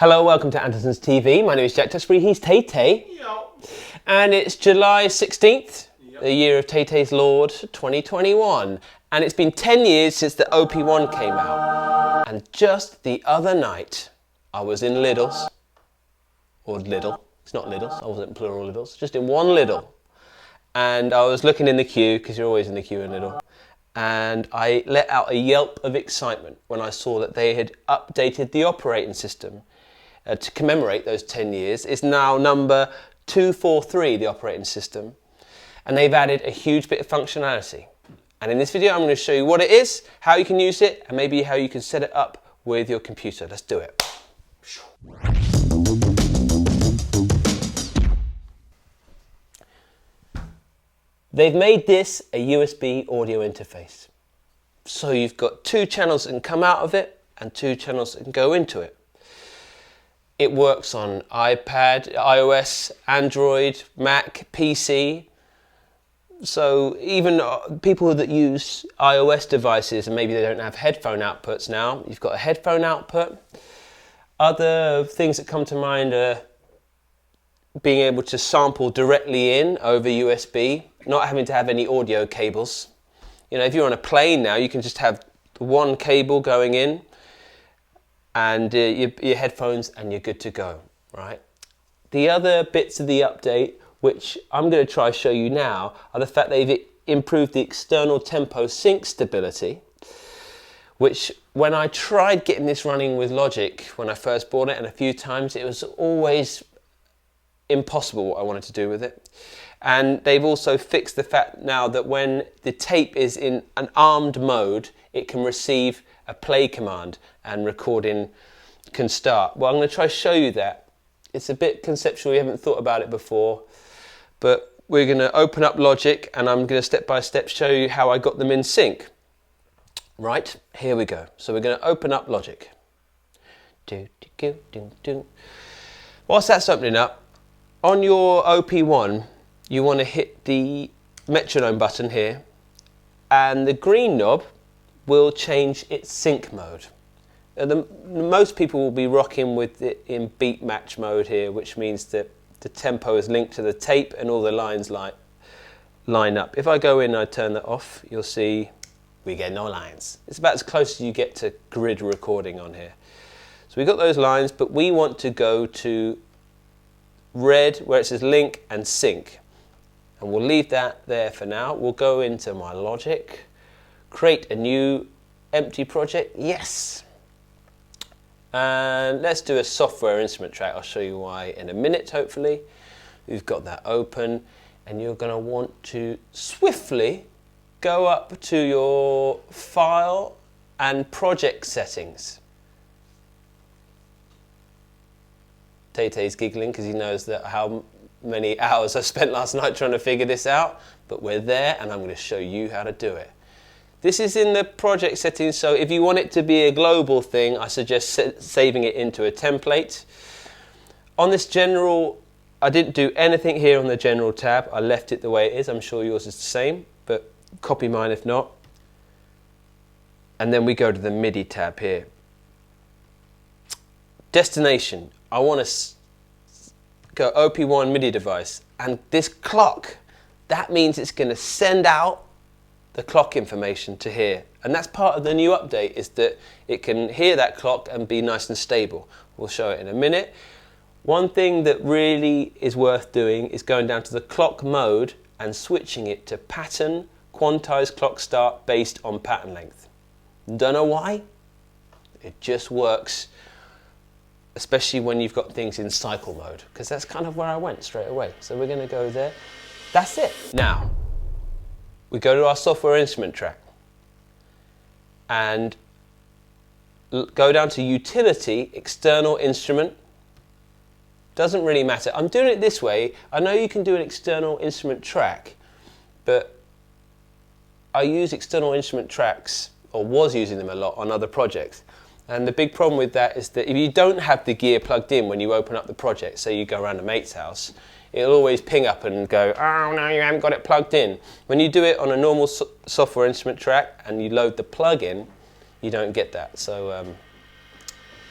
Hello, welcome to Andertons TV. My name is Jack Tusbury, he's Tay-Tay. And it's July 16th, the year of Tay-Tay's Lord 2021. And it's been 10 years since the OP-1 came out. And just the other night, I was in Lidl's, or Lidl, it's not Lidl's, I wasn't in plural Lidl's, just in one Lidl. And I was looking in the queue, because you're always in the queue in Lidl. And I let out a yelp of excitement when I saw that they had updated the operating system to commemorate those 10 years. It's now number 243, the operating system, and they've added a huge bit of functionality. And in this video I'm going to show you what it is, how you can use it, and maybe how you can set it up with your computer. Let's do it. They've made this a USB audio interface. So you've got two channels that can come out of it and two channels that can go into it. It works on iPad, iOS, Android, Mac, PC. So even people that use iOS devices and maybe they don't have headphone outputs now, you've got a headphone output. Other things that come to mind are being able to sample directly in over USB, not having to have any audio cables. You know, if you're on a plane now, you can just have one cable going in and your headphones and you're good to go, right? The other bits of the update, which I'm going to try show you now, are the fact they've improved the external tempo sync stability, which when I tried getting this running with Logic when I first bought it, and a few times, it was always impossible what I wanted to do with it. And they've also fixed the fact now that when the tape is in an armed mode, it can receive a play command and recording can start. Well, I'm going to try to show you that. It's a bit conceptual, we haven't thought about it before, but we're going to open up Logic and I'm going to step by step show you how I got them in sync. Right, here we go. So we're going to open up Logic. Whilst that's opening up, on your OP-1, you want to hit the metronome button here, and the green knob will change its sync mode. Most people will be rocking with it in beat match mode here, which means that the tempo is linked to the tape and all the lines line up. If I go in and I turn that off, you'll see we get no lines. It's about as close as you get to grid recording on here. So we've got those lines, but we want to go to red where it says link and sync. And we'll leave that there for now. We'll go into my Logic, create a new empty project, yes. And let's do a software instrument track. I'll show you why in a minute, hopefully. We've got that open, and you're going to want to swiftly go up to your file and project settings. Tay-Tay's giggling because he knows that how many hours I spent last night trying to figure this out, but we're there and I'm going to show you how to do it. This is in the project settings, so if you want it to be a global thing, I suggest saving it into a template. On this general, I didn't do anything here on the general tab. I left it the way it is. I'm sure yours is the same, but copy mine if not. And then we go to the MIDI tab here. Destination. I want to go OP-1 MIDI device, and this clock, that means it's going to send out the clock information to here. And that's part of the new update, is that it can hear that clock and be nice and stable. We'll show it in a minute. One thing that really is worth doing is going down to the clock mode and switching it to pattern quantized clock start based on pattern length. Don't know why? It just works, especially when you've got things in cycle mode, because that's kind of where I went straight away. So we're going to go there. That's it. Now, we go to our software instrument track and go down to utility, external instrument. Doesn't really matter. I'm doing it this way. I know you can do an external instrument track, but I use external instrument tracks, or was using them a lot on other projects. And the big problem with that is that if you don't have the gear plugged in when you open up the project, say you go around a mate's house, it'll always ping up and go, oh no, you haven't got it plugged in. When you do it on a normal software instrument track and you load the plug in, you don't get that. So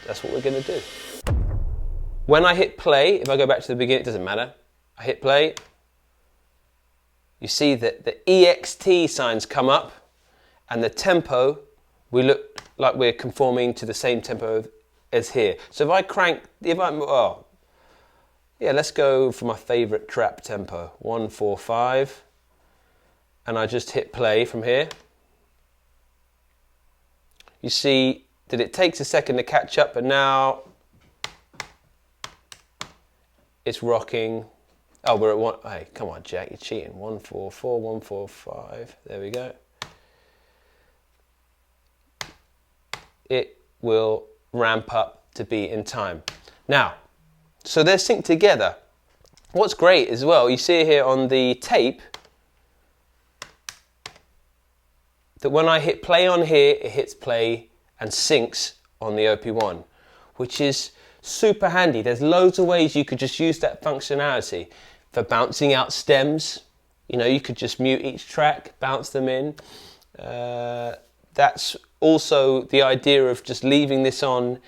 that's what we're going to do. When I hit play, if I go back to the beginning, it doesn't matter. I hit play. You see that the EXT signs come up, and the tempo, we look like we're conforming to the same tempo as here. So if I crank, let's go for my favorite trap tempo, 145, and I just hit play from here. You see that it takes a second to catch up, but now it's rocking. Oh, we're at one. Hey, come on, Jack, you're cheating. 144, 145. There we go. It will ramp up to be in time. Now, so they're synced together. What's great as well, you see here on the tape that when I hit play on here, it hits play and syncs on the OP-1, which is super handy. There's loads of ways you could just use that functionality for bouncing out stems. You know, you could just mute each track, bounce them in. That's also the idea of just leaving this on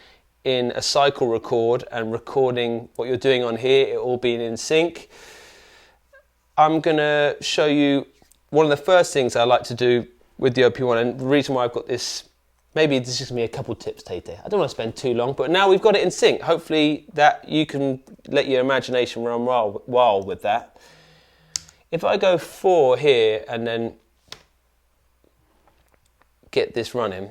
in a cycle record and recording what you're doing on here, it all being in sync. I'm gonna show you one of the first things I like to do with the OP-1, and the reason why I've got this, maybe this is just me a couple tips, Tate. I don't want to spend too long, but now we've got it in sync. Hopefully that you can let your imagination run wild with that. If I go 4 here and then get this running,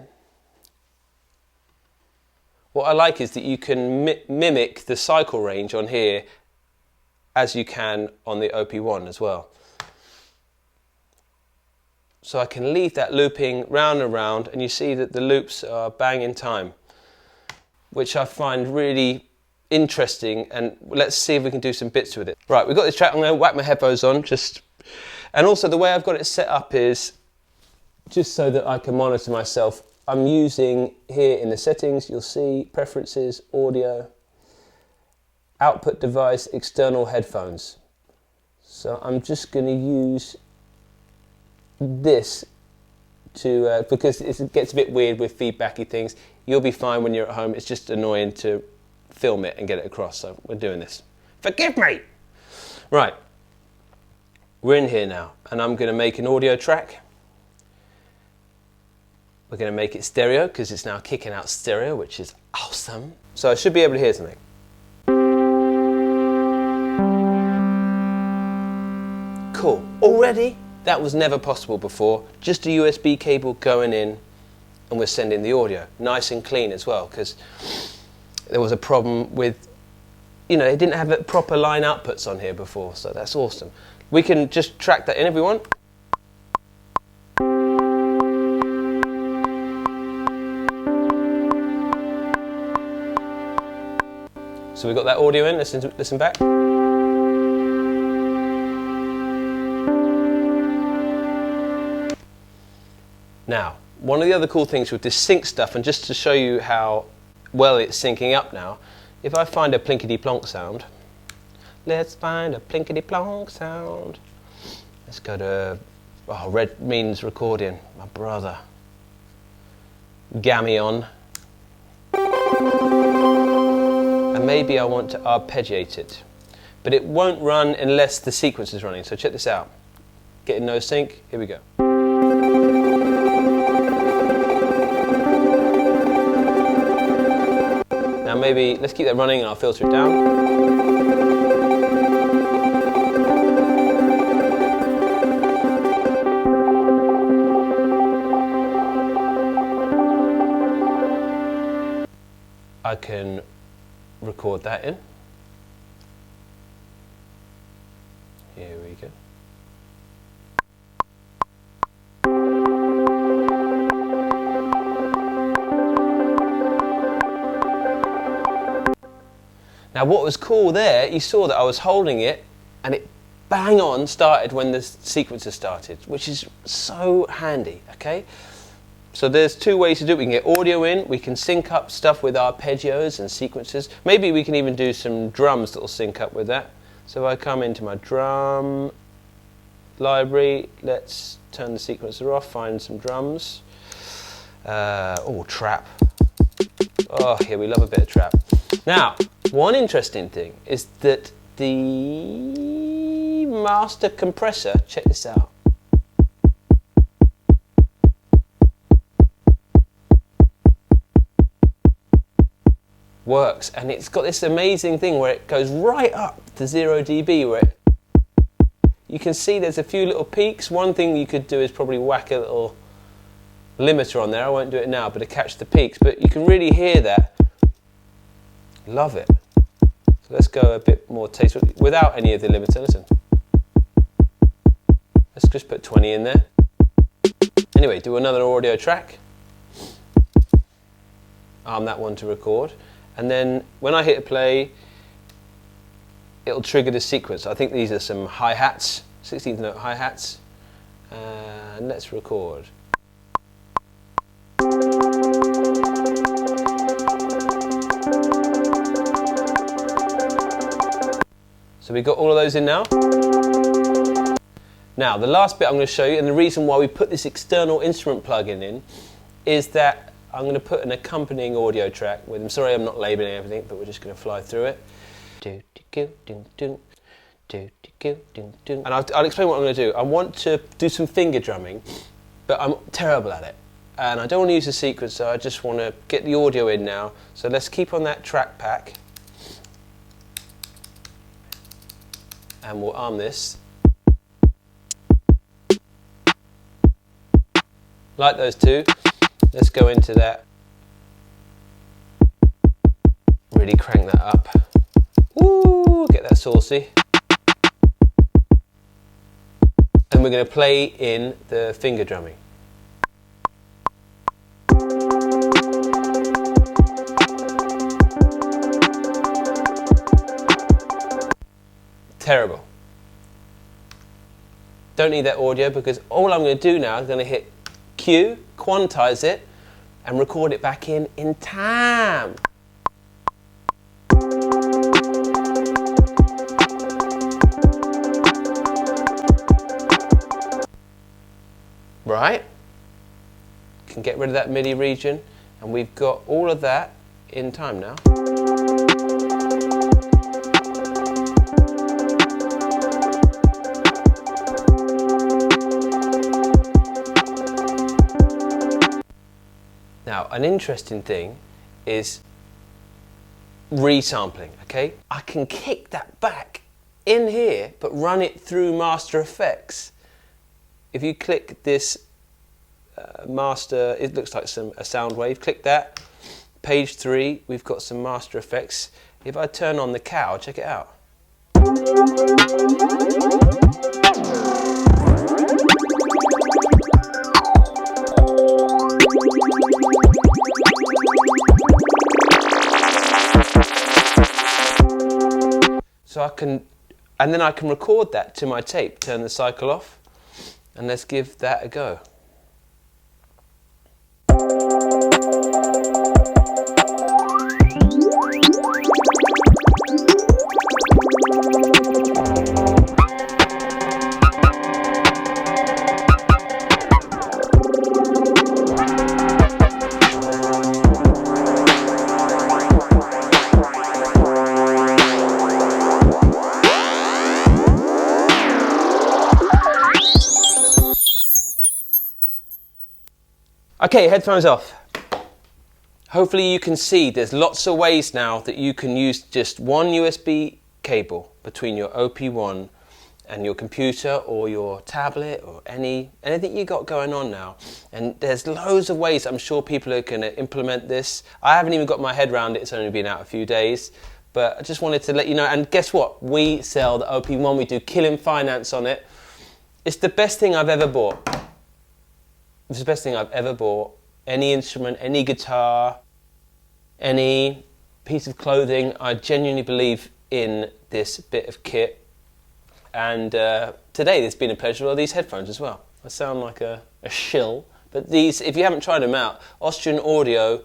what I like is that you can mimic the cycle range on here as you can on the OP-1 as well. So I can leave that looping round and round, and you see that the loops are bang in time, which I find really interesting, and let's see if we can do some bits with it. Right, we've got this track. I'm going to whack my headphones on, and also the way I've got it set up is just so that I can monitor myself. I'm using here in the settings, you'll see preferences, audio, output device, external headphones. So I'm just going to use this to, because it gets a bit weird with feedbacky things. You'll be fine when you're at home. It's just annoying to film it and get it across. So we're doing this. Forgive me! Right, we're in here now, and I'm going to make an audio track. We're going to make it stereo because it's now kicking out stereo, which is awesome. So I should be able to hear something. Cool. Already, that was never possible before. Just a USB cable going in, and we're sending the audio. Nice and clean as well, because there was a problem with, you know, it didn't have proper line outputs on here before, so that's awesome. We can just track that in if we want. So we've got that audio in, listen back. Now, one of the other cool things with this sync stuff, and just to show you how well it's syncing up now, if I find a plinkety-plonk sound, let's find a plinkety-plonk sound. Let's go to, oh, red means recording, my brother. Gammon. And maybe I want to arpeggiate it, but it won't run unless the sequence is running. So check this out. Getting no sync, here we go. Now maybe, let's keep that running and I'll filter it down. I can record that in. Here we go. Now what was cool there, you saw that I was holding it and it bang on started when the sequencer started, which is so handy, okay? So there's two ways to do it. We can get audio in, we can sync up stuff with arpeggios and sequences. Maybe we can even do some drums that will sync up with that. So if I come into my drum library, let's turn the sequencer off, find some drums. Oh, trap. Oh, yeah, we love a bit of trap. Now, One interesting thing is that the master compressor, check this out. Works, and it's got this amazing thing where it goes right up to 0 dB, where you can see there's a few little peaks. One thing you could do is probably whack a little limiter on there. I won't do it now, but to catch the peaks, but you can really hear that. Love it. So let's go a bit more taste without any of the limiter. Listen, let's just put 20 in there. Anyway, do another audio track, arm that one to record, and then when I hit play, it'll trigger the sequence. I think these are some hi-hats, 16th note hi-hats, and let's record. So we've got all of those in now. Now the last bit I'm going to show you, and the reason why we put this external instrument plugin in, is that I'm going to put an accompanying audio track with them. Sorry, I'm not labeling everything, but we're just going to fly through it. And I'll explain what I'm going to do. I want to do some finger drumming, but I'm terrible at it. And I don't want to use a sequencer, I just want to get the audio in now. So let's keep on that track pack. And we'll arm this. Like those two. Let's go into that. Really crank that up. Woo, get that saucy. And we're going to play in the finger drumming. Terrible. Don't need that audio, because all I'm going to do now is going to hit Q, quantize it, and record it back in time. Right? Can get rid of that MIDI region, and we've got all of that in time now. Now, an interesting thing is resampling, okay? I can kick that back in here, but run it through Master Effects. If you click this master, it looks like a sound wave, click that. Page 3, we've got some Master Effects. If I turn on the cow, check it out. So I can, and then I can record that to my tape, turn the cycle off, and let's give that a go. Okay, headphones off. Hopefully you can see there's lots of ways now that you can use just one USB cable between your OP-1 and your computer or your tablet or anything you got going on now. And there's loads of ways I'm sure people are going to implement this. I haven't even got my head around it, it's only been out a few days. But I just wanted to let you know, and guess what? We sell the OP-1, we do killing finance on it. It's the best thing I've ever bought. It's the best thing I've ever bought. Any instrument, any guitar, any piece of clothing. I genuinely believe in this bit of kit. And today it's been a pleasure with these headphones as well. I sound like a shill. But these, if you haven't tried them out, Austrian Audio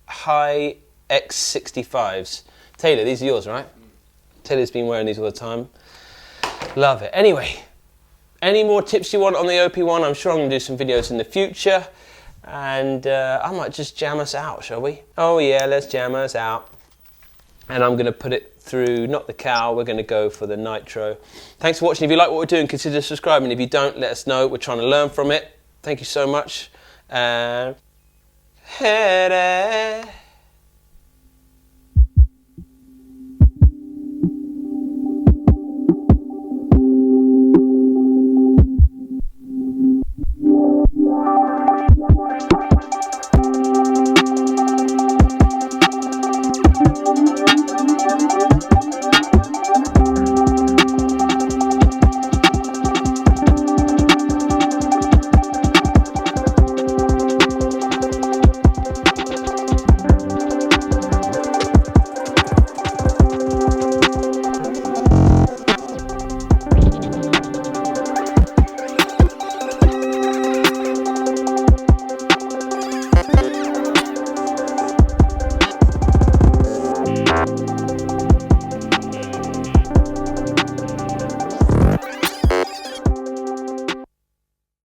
High X65s. Taylor, these are yours, right? Taylor's been wearing these all the time. Love it. Anyway. Any more tips you want on the OP-1? I'm sure I'm going to do some videos in the future. And I might just jam us out, shall we? Oh yeah, let's jam us out. And I'm going to put it through, not the cow, we're going to go for the nitro. Thanks for watching. If you like what we're doing, consider subscribing. If you don't, let us know. We're trying to learn from it. Thank you so much.